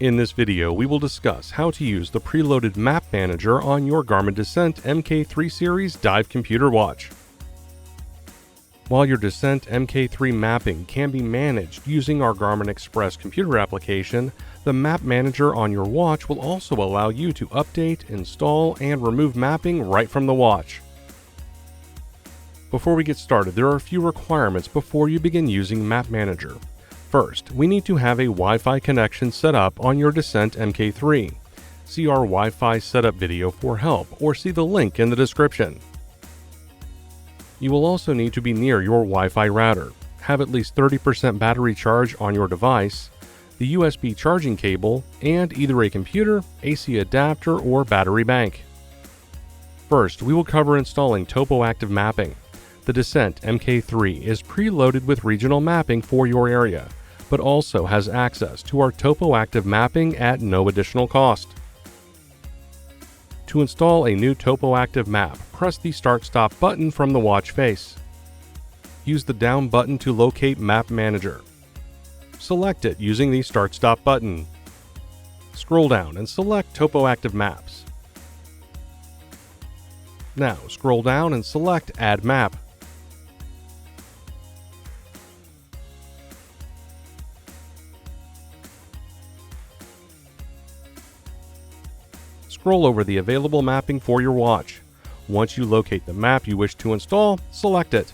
In this video, we will discuss how to use the preloaded map manager on your Garmin Descent MK3 series dive computer watch. While your Descent MK3 mapping can be managed using our Garmin Express computer application, the map manager on your watch will also allow you to update, install, and remove mapping right from the watch. Before we get started, there are a few requirements before you begin using Map Manager. First, we need to have a Wi-Fi connection set up on your Descent MK3. See our Wi-Fi setup video for help, or see the link in the description. You will also need to be near your Wi-Fi router, have at least 30% battery charge on your device, the USB charging cable, and either a computer, AC adapter, or battery bank. First, we will cover installing TopoActive mapping. The Descent MK3 is preloaded with regional mapping for your area, but also has access to our TopoActive mapping at no additional cost. To install a new TopoActive map, press the Start-Stop button from the watch face. Use the down button to locate Map Manager. Select it using the Start-Stop button. Scroll down and select TopoActive Maps. Now scroll down and select Add Map. Scroll over the available mapping for your watch. Once you locate the map you wish to install, select it.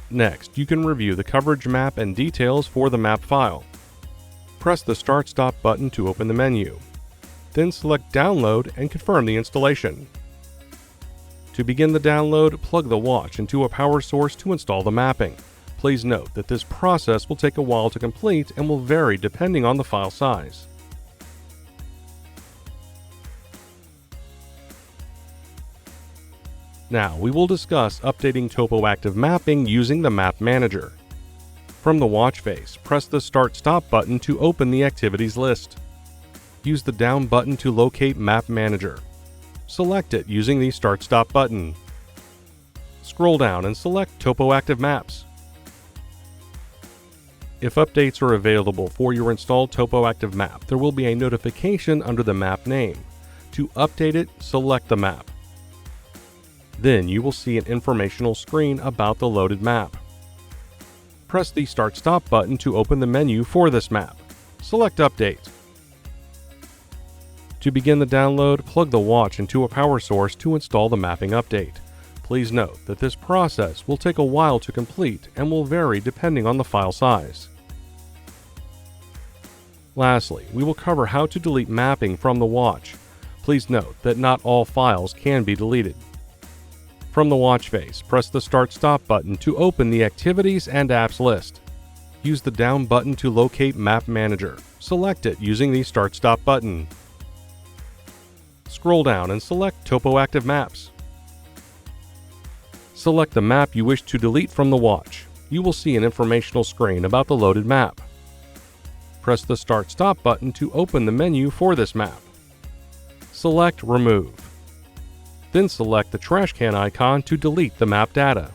Next, you can review the coverage map and details for the map file. Press the Start-Stop button to open the menu. Then select Download and confirm the installation. To begin the download, plug the watch into a power source to install the mapping. Please note that this process will take a while to complete and will vary depending on the file size. Now, we will discuss updating TopoActive mapping using the Map Manager. From the watch face, press the Start-Stop button to open the activities list. Use the down button to locate Map Manager. Select it using the Start-Stop button. Scroll down and select TopoActive Maps. If updates are available for your installed TopoActive map, there will be a notification under the map name. To update it, select the map. Then you will see an informational screen about the loaded map. Press the Start-Stop button to open the menu for this map. Select Update. To begin the download, plug the watch into a power source to install the mapping update. Please note that this process will take a while to complete and will vary depending on the file size. Lastly, we will cover how to delete mapping from the watch. Please note that not all files can be deleted. From the watch face, press the Start-Stop button to open the Activities and Apps list. Use the down button to locate Map Manager. Select it using the Start-Stop button. Scroll down and select TopoActive Maps. Select the map you wish to delete from the watch. You will see an informational screen about the loaded map. Press the Start-Stop button to open the menu for this map. Select Remove. Then select the trash can icon to delete the map data.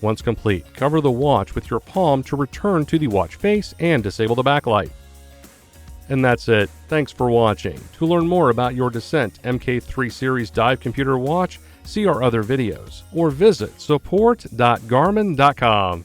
Once complete, cover the watch with your palm to return to the watch face and disable the backlight. And that's it. Thanks for watching. To learn more about your Descent MK3 series dive computer watch, see our other videos, or visit support.garmin.com.